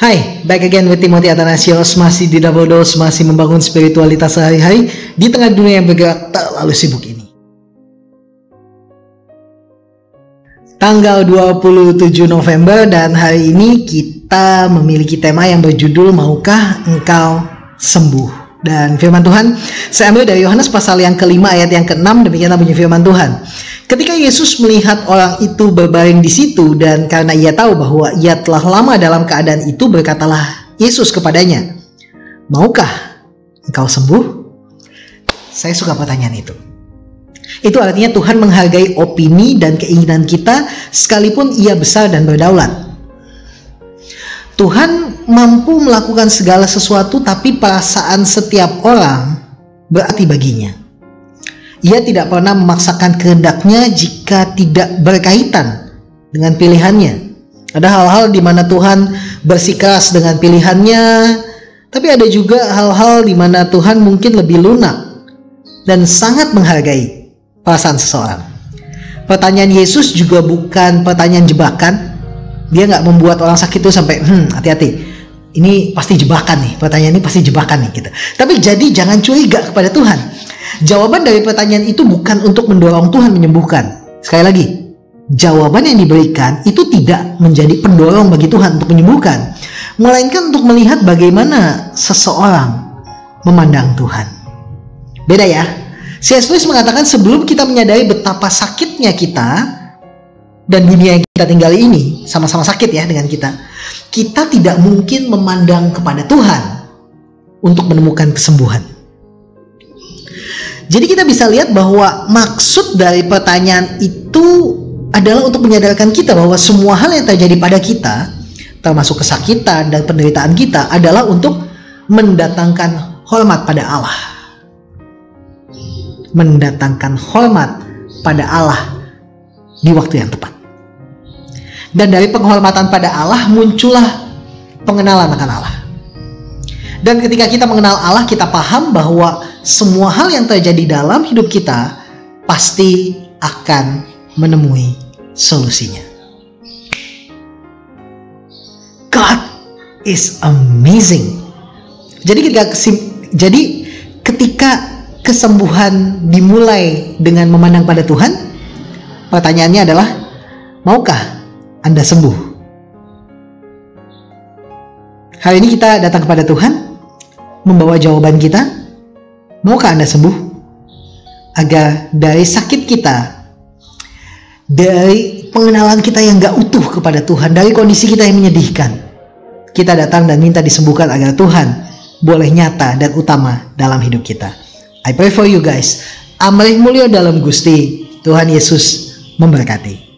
Hai, back again with Timothy Athanasios, masih di Double Dose, masih membangun spiritualitas sehari-hari di tengah dunia yang bergerak terlalu sibuk ini. Tanggal 27 November dan hari ini kita memiliki tema yang berjudul Maukah Engkau Sembuh? Dan firman Tuhan saya ambil dari Yohanes pasal yang ke-5 ayat yang ke-6, demikianlah bunyi firman Tuhan. Ketika Yesus melihat orang itu berbaring di situ dan karena ia tahu bahwa ia telah lama dalam keadaan itu, berkatalah Yesus kepadanya, "Maukah engkau sembuh?" Saya suka pertanyaan itu. Itu artinya Tuhan menghargai opini dan keinginan kita sekalipun ia besar dan berdaulat. Tuhan mampu melakukan segala sesuatu, tapi perasaan setiap orang berarti baginya. Ia tidak pernah memaksakan kehendaknya jika tidak berkaitan dengan pilihannya. Ada hal-hal di mana Tuhan bersikeras dengan pilihannya, tapi ada juga hal-hal di mana Tuhan mungkin lebih lunak dan sangat menghargai perasaan seseorang. Pertanyaan Yesus juga bukan pertanyaan jebakan. Dia nggak membuat orang sakit itu sampai hati-hati, ini pasti jebakan nih, pertanyaan ini pasti jebakan nih gitu. Tapi jadi jangan curiga kepada Tuhan. Jawaban dari pertanyaan itu bukan untuk mendorong Tuhan menyembuhkan. Sekali lagi, jawaban yang diberikan itu tidak menjadi pendorong bagi Tuhan untuk menyembuhkan, melainkan untuk melihat bagaimana seseorang memandang Tuhan. Beda ya. C.S. Lewis mengatakan sebelum kita menyadari betapa sakitnya kita dan dunia yang kita tinggali ini sama-sama sakit ya dengan kita tidak mungkin memandang kepada Tuhan untuk menemukan kesembuhan. Jadi kita bisa lihat bahwa maksud dari pertanyaan itu adalah untuk menyadarkan kita bahwa semua hal yang terjadi pada kita, termasuk kesakitan dan penderitaan kita, adalah untuk mendatangkan hormat pada Allah. Mendatangkan hormat pada Allah di waktu yang tepat. Dan dari penghormatan pada Allah muncullah pengenalan akan Allah. Dan ketika kita mengenal Allah, kita paham bahwa semua hal yang terjadi dalam hidup kita pasti akan menemui solusinya. God is amazing. Jadi ketika kesembuhan dimulai dengan memandang pada Tuhan, pertanyaannya adalah, maukah Anda sembuh? Hari ini kita datang kepada Tuhan membawa jawaban kita, maukah Anda sembuh? Agar dari sakit kita, dari pengenalan kita yang gak utuh kepada Tuhan, dari kondisi kita yang menyedihkan, kita datang dan minta disembuhkan agar Tuhan boleh nyata dan utama dalam hidup kita. I pray for you guys. Amrih mulya dalam Gusti. Tuhan Yesus memberkati.